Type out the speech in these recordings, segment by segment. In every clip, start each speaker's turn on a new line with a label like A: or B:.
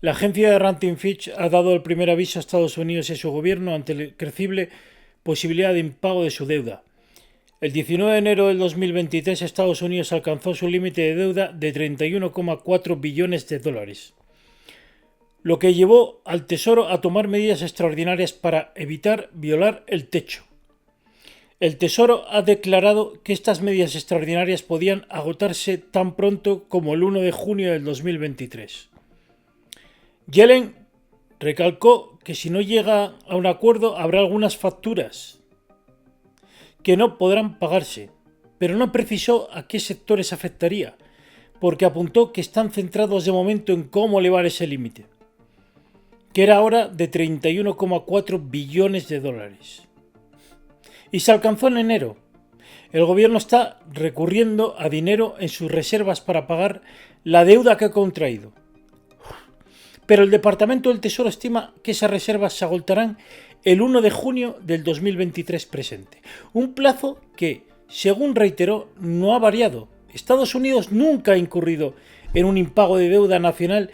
A: La agencia de Rating Fitch ha dado el primer aviso a Estados Unidos y a su gobierno ante la crecible posibilidad de impago de su deuda. El 19 de enero del 2023 Estados Unidos alcanzó su límite de deuda de 31,4 billones de dólares, lo que llevó al Tesoro a tomar medidas extraordinarias para evitar violar el techo. El Tesoro ha declarado que estas medidas extraordinarias podían agotarse tan pronto como el 1 de junio del 2023. Yellen recalcó que si no llega a un acuerdo habrá algunas facturas que no podrán pagarse, pero no precisó a qué sectores afectaría, porque apuntó que están centrados de momento en cómo elevar ese límite, que era ahora de 31,4 billones de dólares. Y se alcanzó en enero. El gobierno está recurriendo a dinero en sus reservas para pagar la deuda que ha contraído. Pero el Departamento del Tesoro estima que esas reservas se agotarán el 1 de junio del 2023 presente. Un plazo que, según reiteró, no ha variado. Estados Unidos nunca ha incurrido en un impago de deuda nacional,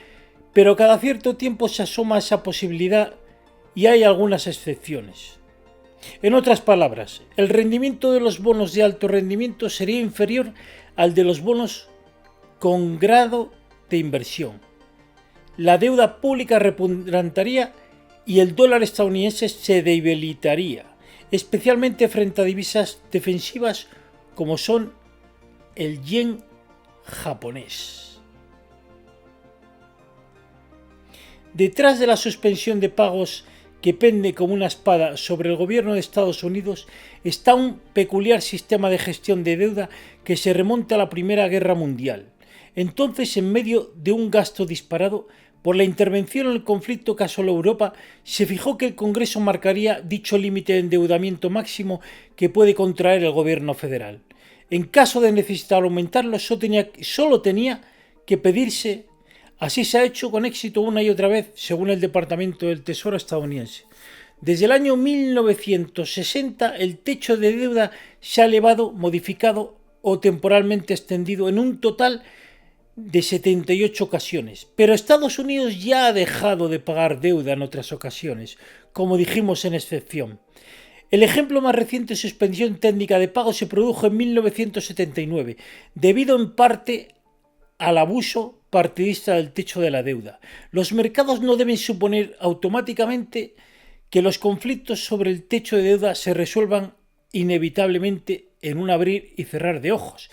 A: pero cada cierto tiempo se asoma esa posibilidad y hay algunas excepciones. En otras palabras, el rendimiento de los bonos de alto rendimiento sería inferior al de los bonos con grado de inversión. La deuda pública repuntaría y el dólar estadounidense se debilitaría, especialmente frente a divisas defensivas como son el yen japonés. Detrás de la suspensión de pagos que pende como una espada sobre el gobierno de Estados Unidos está un peculiar sistema de gestión de deuda que se remonta a la Primera Guerra Mundial. Entonces, en medio de un gasto disparado por la intervención en el conflicto que asoló Europa, se fijó que el Congreso marcaría dicho límite de endeudamiento máximo que puede contraer el gobierno federal. En caso de necesitar aumentarlo, solo tenía que pedirse. Así se ha hecho con éxito una y otra vez, según el Departamento del Tesoro estadounidense. Desde el año 1960, el techo de deuda se ha elevado, modificado o temporalmente extendido en un total de 78 ocasiones. Pero Estados Unidos ya ha dejado de pagar deuda en otras ocasiones, como dijimos en excepción. El ejemplo más reciente de suspensión técnica de pago se produjo en 1979, debido en parte al abuso partidista del techo de la deuda. Los mercados no deben suponer automáticamente que los conflictos sobre el techo de deuda se resuelvan inevitablemente en un abrir y cerrar de ojos.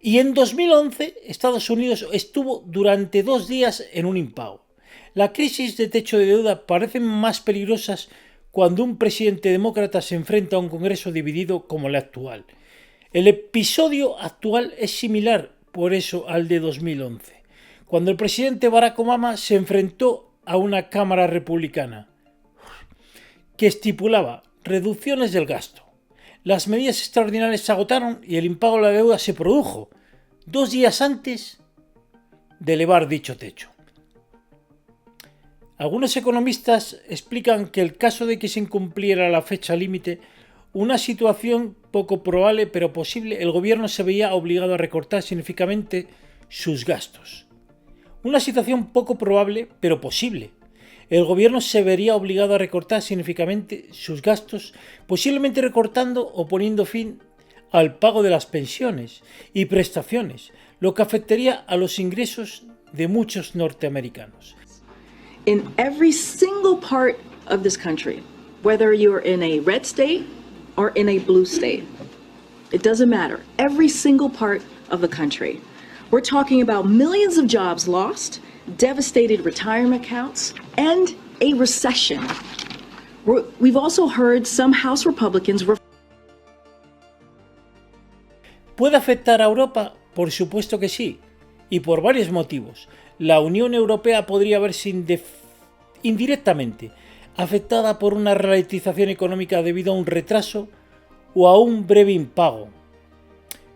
A: Y en 2011 Estados Unidos estuvo durante 2 días en un impago. La crisis de techo de deuda parecen más peligrosas cuando un presidente demócrata se enfrenta a un Congreso dividido como el actual. El episodio actual es similar, por eso, al de 2011. Cuando el presidente Barack Obama se enfrentó a una Cámara republicana que estipulaba reducciones del gasto. Las medidas extraordinarias se agotaron y el impago de la deuda se produjo 2 días antes de elevar dicho techo. Algunos economistas explican que el caso de que se incumpliera la fecha límite, una situación poco probable pero posible, el gobierno se veía obligado a recortar significativamente sus gastos. Una situación poco probable, pero posible. El gobierno se vería obligado a recortar significativamente sus gastos, posiblemente recortando o poniendo fin al pago de las pensiones y prestaciones, lo que afectaría a los ingresos de muchos norteamericanos.
B: In every single part of this country, whether you're in a red state or in a blue state, it doesn't matter. Every single part of the country. We're talking about millions of jobs lost, devastated retirement accounts, and a recession. We've also heard some House Republicans...
A: ¿Puede afectar a Europa? Por supuesto que sí, y por varios motivos. La Unión Europea podría verse indirectamente afectada por una ralentización económica debido a un retraso o a un breve impago,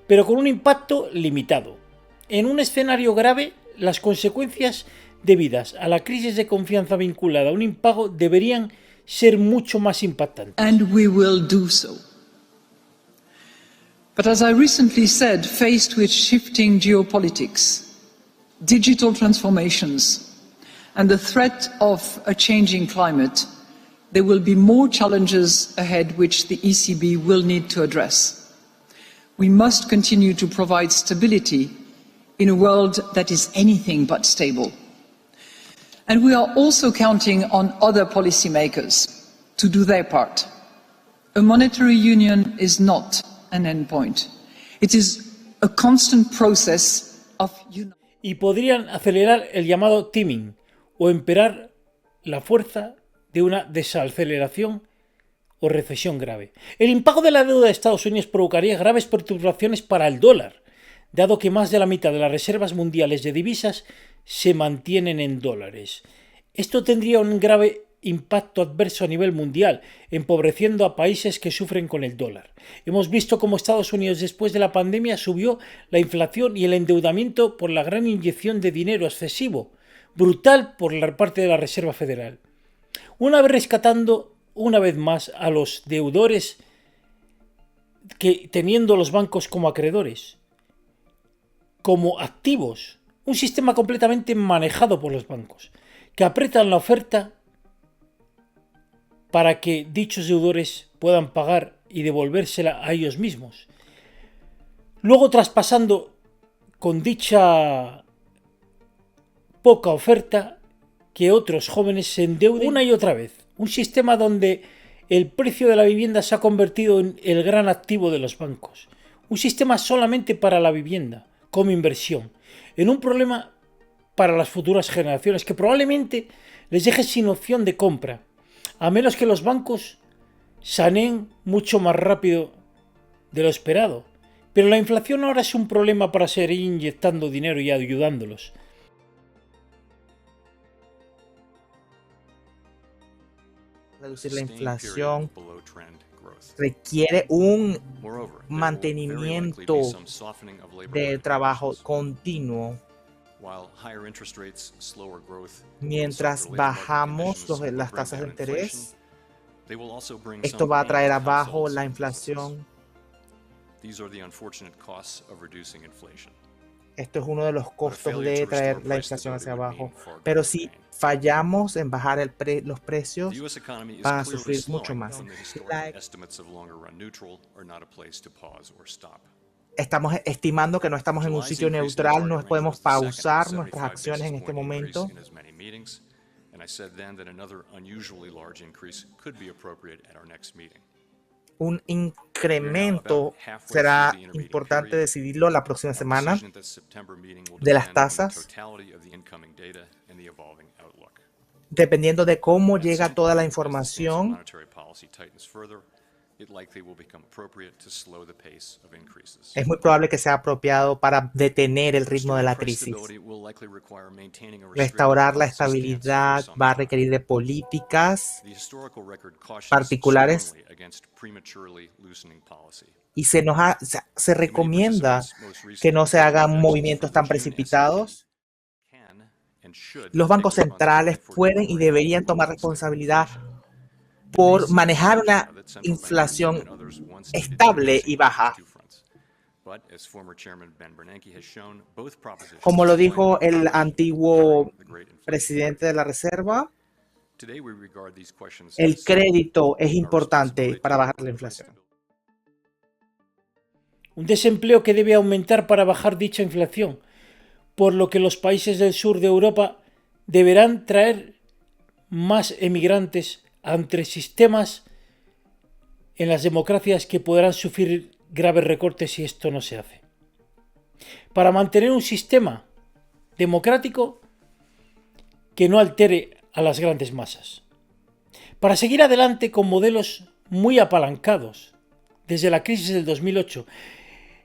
A: pero con un impacto limitado. En un escenario grave, las consecuencias debidas a la crisis de confianza vinculada a un impago deberían ser mucho más impactantes.
C: And we will do so. But as I recently said, faced with shifting geopolitics, digital transformations, and the threat of a changing climate, there will be more challenges ahead which the ECB will need to address. We must continue to provide stability in a world that is anything but stable. And we are also counting on other policymakers to do their part. A monetary union is not an endpoint. It is a constant process of
A: y podrían acelerar el llamado timing o empeorar la fuerza de una desaceleración o recesión grave. El impago de la deuda de Estados Unidos provocaría graves perturbaciones para el dólar, dado que más de la mitad de las reservas mundiales de divisas se mantienen en dólares. Esto tendría un grave impacto adverso a nivel mundial, empobreciendo a países que sufren con el dólar. Hemos visto cómo Estados Unidos después de la pandemia subió la inflación y el endeudamiento por la gran inyección de dinero excesivo, brutal por la parte de la Reserva Federal. Una vez rescatando una vez más a los deudores que teniendo los bancos como acreedores, como activos, un sistema completamente manejado por los bancos, que apretan la oferta para que dichos deudores puedan pagar y devolvérsela a ellos mismos. Luego traspasando con dicha poca oferta que otros jóvenes se endeuden una y otra vez. Un sistema donde el precio de la vivienda se ha convertido en el gran activo de los bancos. Un sistema solamente para la vivienda, como inversión. En un problema para las futuras generaciones que probablemente les deje sin opción de compra, a menos que los bancos saneen mucho más rápido de lo esperado. Pero la inflación ahora es un problema para seguir inyectando dinero y ayudándolos.
D: Reducir la inflación requiere un mantenimiento del trabajo continuo. Mientras bajamos las tasas de interés, esto va a traer abajo la inflación. Esto es uno de los costos de traer la inflación hacia abajo. Pero si fallamos en bajar los precios, van a sufrir mucho más. Estamos estimando que no estamos en un sitio neutral, no podemos pausar nuestras acciones en este momento. Un incremento será importante decidirlo la próxima semana de las tasas, dependiendo de cómo llega toda la información. Es muy probable que sea apropiado para detener el ritmo de la crisis. Restaurar la estabilidad va a requerir de políticas particulares y se recomienda que no se hagan movimientos tan precipitados. Los bancos centrales pueden y deberían tomar responsabilidad por manejar una inflación estable y baja. Como lo dijo el antiguo presidente de la Reserva, el crédito es importante para bajar la inflación.
A: Un desempleo que debe aumentar para bajar dicha inflación, por lo que los países del sur de Europa deberán traer más emigrantes entre sistemas en las democracias que podrán sufrir graves recortes si esto no se hace. Para mantener un sistema democrático que no altere a las grandes masas. Para seguir adelante con modelos muy apalancados desde la crisis del 2008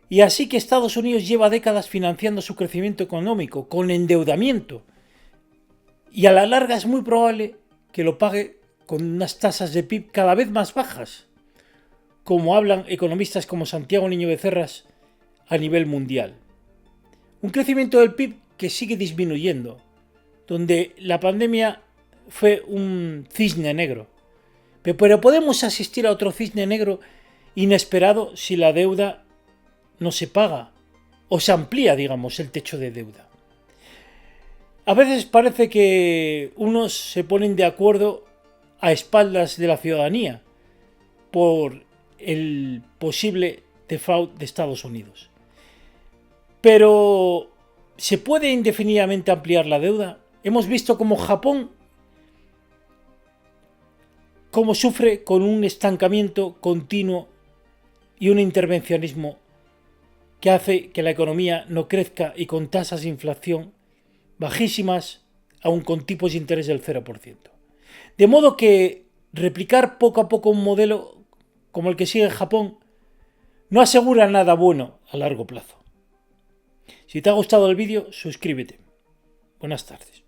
A: y así que Estados Unidos lleva décadas financiando su crecimiento económico con endeudamiento y a la larga es muy probable que lo pague con unas tasas de PIB cada vez más bajas, como hablan economistas como Santiago Niño Becerras a nivel mundial. Un crecimiento del PIB que sigue disminuyendo, donde la pandemia fue un cisne negro. Pero podemos asistir a otro cisne negro inesperado si la deuda no se paga o se amplía, digamos, el techo de deuda. A veces parece que unos se ponen de acuerdo a espaldas de la ciudadanía por el posible default de Estados Unidos. Pero ¿se puede indefinidamente ampliar la deuda? Hemos visto cómo Japón sufre con un estancamiento continuo y un intervencionismo que hace que la economía no crezca y con tasas de inflación bajísimas, aun con tipos de interés del 0%. De modo que replicar poco a poco un modelo como el que sigue Japón no asegura nada bueno a largo plazo. Si te ha gustado el vídeo, suscríbete. Buenas tardes.